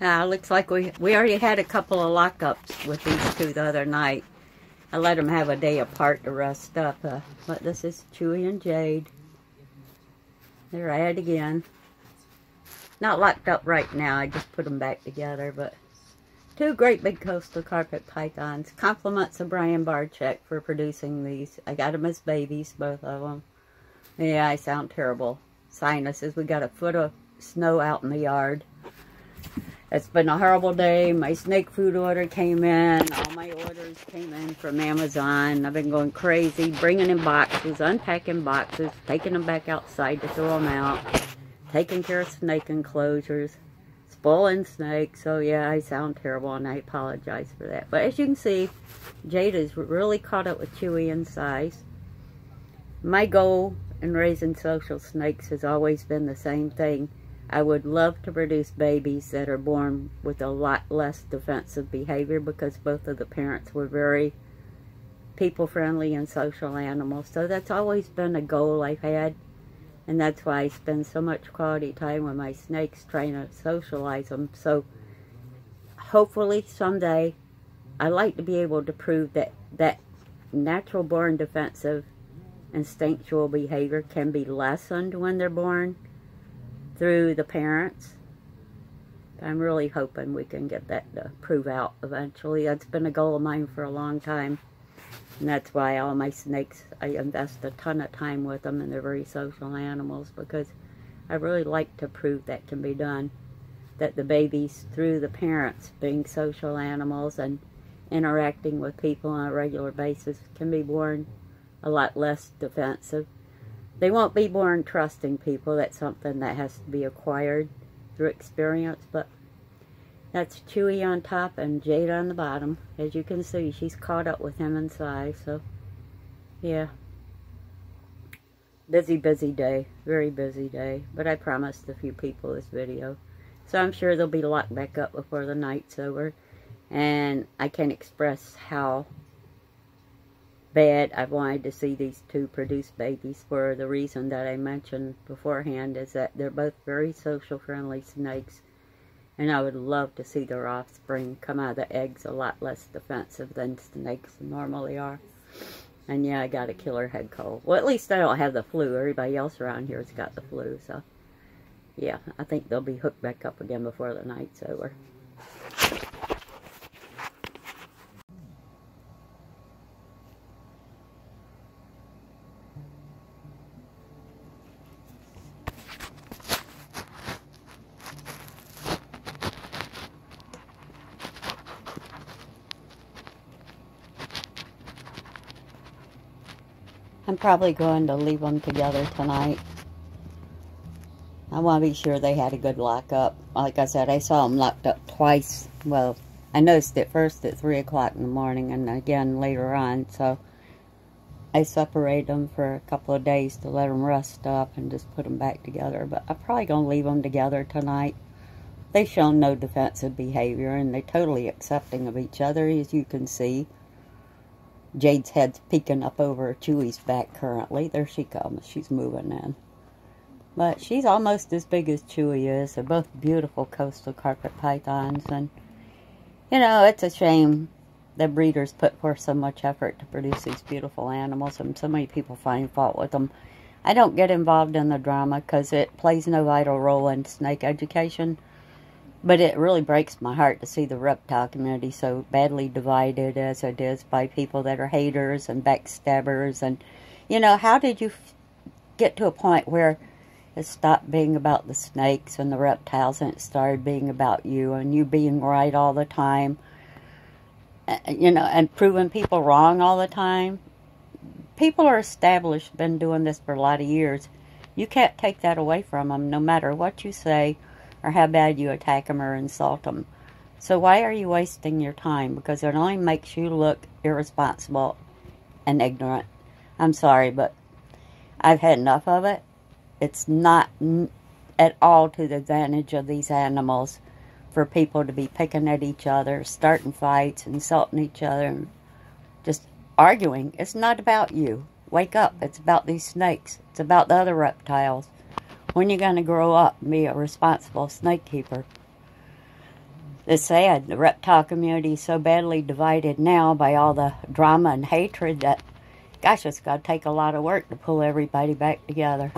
Looks like we already had a couple of lockups with these two the other night. I let them have a day apart to rest up. But this is Chewy and Jade. They're at it again. Not locked up right now. I just put them back together. But two great big coastal carpet pythons. Compliments of Brian Barczyk for producing these. I got them as babies, both of them. Yeah, I sound terrible. Sinuses. We got a foot of snow out in the yard. It's been a horrible day. My snake food order came in. All my orders came in from Amazon. I've been going crazy, bringing in boxes, unpacking boxes, taking them back outside to throw them out, taking care of snake enclosures, spoiling snakes. So yeah, I sound terrible and I apologize for that. But as you can see, Jade is really caught up with Chewy in size. My goal in raising social snakes has always been the same thing. I would love to produce babies that are born with a lot less defensive behavior because both of the parents were very people-friendly and social animals. So that's always been a goal I've had. And that's why I spend so much quality time with my snakes trying to socialize them. So hopefully someday I like to be able to prove that natural-born defensive instinctual behavior can be lessened when they're born through the parents. I'm really hoping we can get that to prove out eventually. That's been a goal of mine for a long time. And that's why all my snakes, I invest a ton of time with them, and they're very social animals because I really like to prove that can be done. That the babies, through the parents being social animals and interacting with people on a regular basis, can be born a lot less defensive. They won't be born trusting people. That's something that has to be acquired through experience. But that's Chewy on top and Jade on the bottom. As you can see, she's caught up with him in size. So, yeah. Busy day. Very busy day. But I promised a few people this video. So I'm sure they'll be locked back up before the night's over. And I can't express how bad I've wanted to see these two produce babies for the reason that I mentioned beforehand, is that they're both very social friendly snakes, and I would love to see their offspring come out of the eggs a lot less defensive than snakes normally are. And yeah, I got a killer head cold. Well, at least I don't have the flu. Everybody else around here has got the flu, so yeah, I think they'll be hooked back up again before the night's over. I'm probably going to leave them together tonight. I want to be sure they had a good lockup. Like I said, I saw them locked up twice. Well, I noticed it first at 3 o'clock in the morning and again later on. So I separated them for a couple of days to let them rest up and just put them back together. But I'm probably going to leave them together tonight. They've shown no defensive behavior and they're totally accepting of each other, as you can see. Jade's head's peeking up over Chewy's back currently. There she comes. She's moving in. But she's almost as big as Chewy is. They're both beautiful coastal carpet pythons. And, you know, it's a shame that breeders put forth so much effort to produce these beautiful animals. And so many people find fault with them. I don't get involved in the drama because it plays no vital role in snake education. But it really breaks my heart to see the reptile community so badly divided as it is by people that are haters and backstabbers. And, you know, how did you get to a point where it stopped being about the snakes and the reptiles and it started being about you and you being right all the time? You know, and proving people wrong all the time. People are established, been doing this for a lot of years. You can't take that away from them no matter what you say or how bad you attack them or insult them. So why are you wasting your time? Because it only makes you look irresponsible and ignorant. I'm sorry, but I've had enough of it. It's not at all to the advantage of these animals for people to be picking at each other, starting fights, insulting each other, and just arguing. It's not about you. Wake up. It's about these snakes. It's about the other reptiles. When are you going to grow up and be a responsible snake keeper? It's sad. The reptile community is so badly divided now by all the drama and hatred that, gosh, it's got to take a lot of work to pull everybody back together.